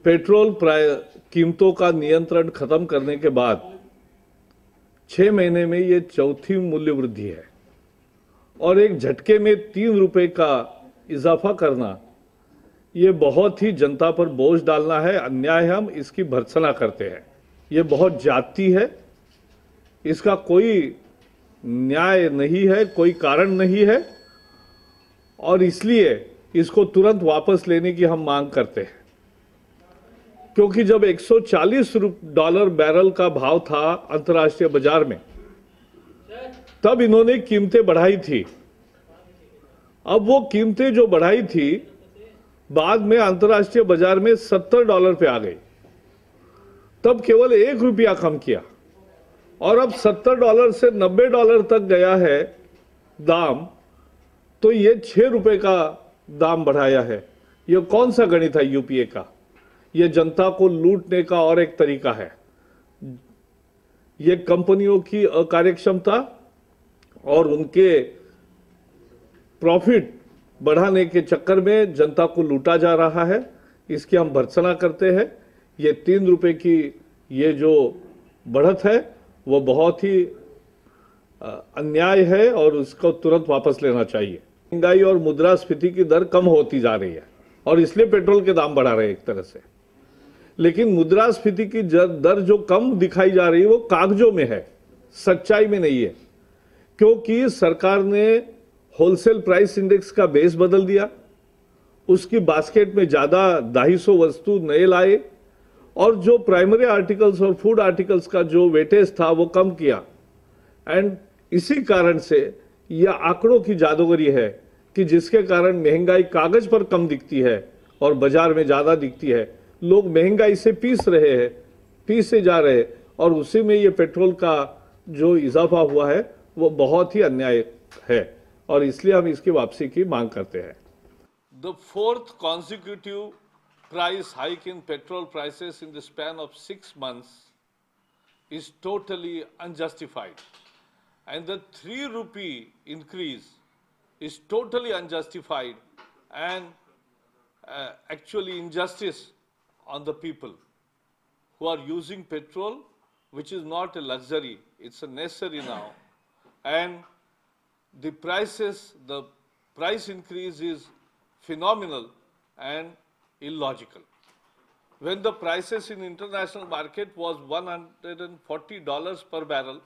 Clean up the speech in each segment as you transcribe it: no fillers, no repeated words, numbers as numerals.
Petrol कीमतों का नियंत्रण खत्म करने के बाद 6 महीने में ये चौथी मूल्य वृद्धि है और एक झटके में 3 रुपए का इजाफा करना ये बहुत ही जनता पर बोझ डालना है, अन्याय है। हम इसकी भर्त्सना करते हैं। ये बहुत जाती है, इसका कोई न्याय नहीं है, कोई कारण नहीं है और इसलिए इसको तुरंत वापस लेने की हम मांग करते हैं। क्योंकि जब $140 बैरल का भाव था अंतर्राष्ट्रीय बाजार में, तब इन्होंने कीमतें बढ़ाई थी। अब वो कीमतें जो बढ़ाई थी बाद में अंतर्राष्ट्रीय बाजार में $70 पे आ गई, तब केवल ₹1 कम किया और अब $70 से $90 तक गया है दाम, तो ये ₹6 का दाम बढ़ाया है। ये कौन सा गणित है यूपीए का? ये जनता को लूटने का और एक तरीका है। ये कंपनियों की अकार्यक्षमता और उनके प्रॉफिट बढ़ाने के चक्कर में जनता को लूटा जा रहा है। इसकी हम भर्त्सना करते हैं। ये ₹3 की ये जो बढ़त है वो बहुत ही अन्याय है और उसको तुरंत वापस लेना चाहिए। महंगाई और मुद्रास्फीति की दर कम होती जा रही है और इसलिए पेट्रोल के दाम बढ़ा रहे हैं एक तरह से। लेकिन मुद्रास्फीति की दर जो कम दिखाई जा रही है वो कागजों में है, सच्चाई में नहीं है। क्योंकि सरकार ने होलसेल प्राइस इंडेक्स का बेस बदल दिया, उसकी बास्केट में ज्यादा 250 वस्तु नए लाए और जो प्राइमरी आर्टिकल्स और फूड आर्टिकल्स का जो वेटेज था वो कम किया। एंड इसी कारण से यह आंकड़ों की जादूगरी है कि जिसके कारण महंगाई कागज पर कम दिखती है और बाजार में ज्यादा दिखती है। लोग महंगाई से पीसे जा रहे हैं और उसी में ये पेट्रोल का जो इजाफा हुआ है वो बहुत ही अन्याय है और इसलिए हम इसकी वापसी की मांग करते हैं। The 4th consecutive price hike in petrol prices in the span of 6 months is totally unjustified, and the ₹3 increase is totally unjustified and actually injustice on the people who are using petrol, which is not a luxury, it's a necessary now. And the price increase is phenomenal and illogical. When the prices in international market was $140 per barrel,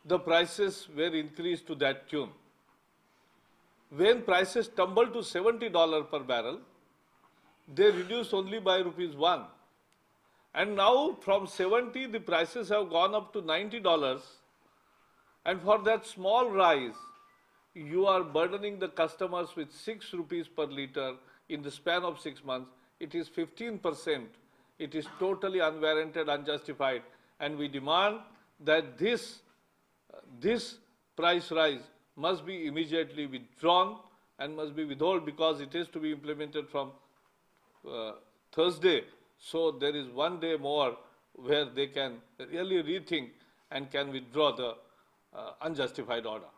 the prices were increased to that tune. When prices tumbled to $70 per barrel, they reduced only by ₹1. And now from 70, the prices have gone up to $90. And for that small rise, you are burdening the customers with ₹6 per liter in the span of 6 months. It is 15%. It is totally unwarranted, unjustified. And we demand that this price rise must be immediately withdrawn and must be withheld because it is to be implemented from Thursday. So there is one day more where they can really rethink and can withdraw the unjustified order.